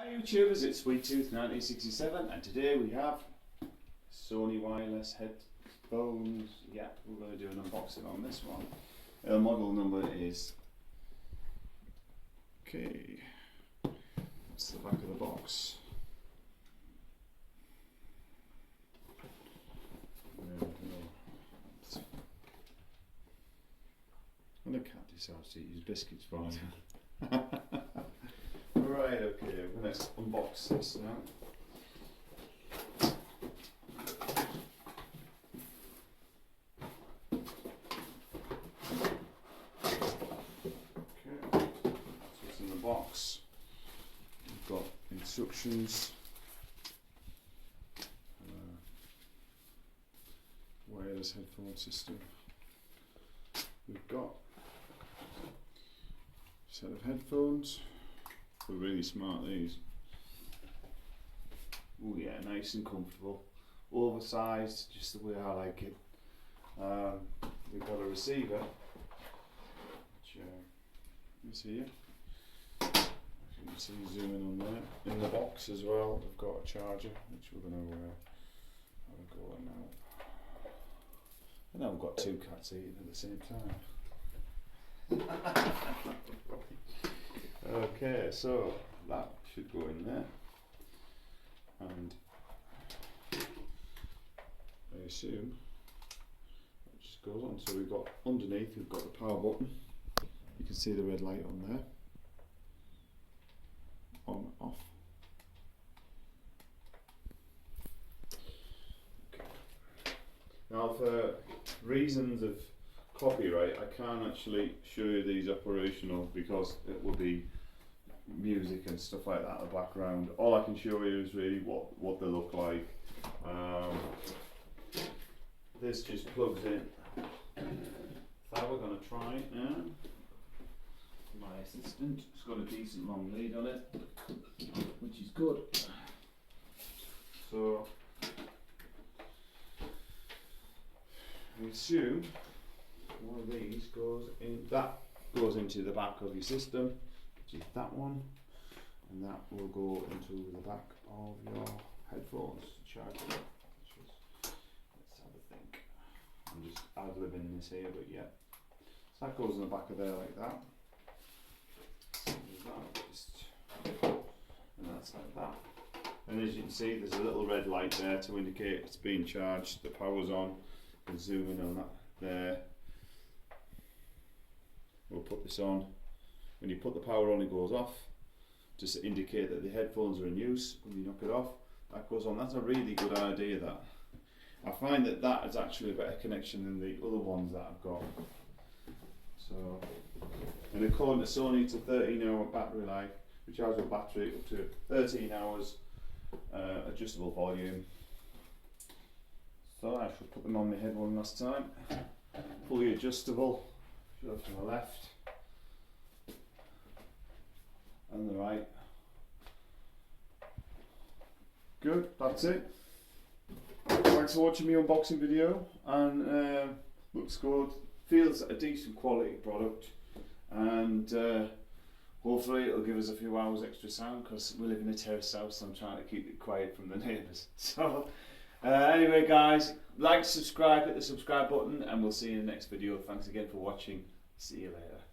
Hi YouTubers, it's SweetTooth1967 and today we have Sony wireless headphones. Yeah, we're going to do an unboxing on this one. Our model number is, okay, that's the back of the box. There we go. And the cat decides to eat his biscuits for me. Right, okay, I'm going to unbox this now. Okay, that's what's in the box. We've got instructions, wireless headphone system. We've got a set of headphones. They're really smart, these. Oh yeah, nice and comfortable. Oversized, just the way I like it. We've got a receiver, which is here. As you can see, zoom in on there. In the box as well, we've got a charger, which we're going to have a go at now. And now we've got two cats eating at the same time. Okay, so that should go in there, and I assume it just goes on. So we've got underneath, we've got the power button. You can see the red light on there, on, off. Okay. Now for reasons of copyright, I can't actually show you these operational because it will be music and stuff like that in the background. All I can show you is really what they look like. This just plugs in. So we're going to try it now. My assistant, it's got a decent long lead on it, which is good. So I assume one of these goes in, that goes into the back of your system, which is that one, and that will go into the back of your headphones to charge them. Let's have a think. I'm just ad-libbing this here, but yeah. So that goes in the back of there like that. And that's like that. And as you can see, there's a little red light there to indicate it's being charged. The power's on. You can zoom in on that there. We'll put this on. When you put the power on, it goes off, just to indicate that the headphones are in use. When you knock it off, that goes on. That's a really good idea, that. I find that that is actually a better connection than the other ones that I've got. So, and according to Sony, it's a 13-hour battery life. We charge the battery up to 13 hours, adjustable volume. So I should put them on my head one last time. Fully adjustable. Should have to the left and the right. Good, that's it. Thanks for watching my unboxing video, and looks good, feels a decent quality product, and hopefully it'll give us a few hours extra sound because we live in a terrace house, so I'm trying to keep it quiet from the neighbours. So anyway guys, like, subscribe, hit the subscribe button, and we'll see you in the next video. Thanks again for watching. See you later.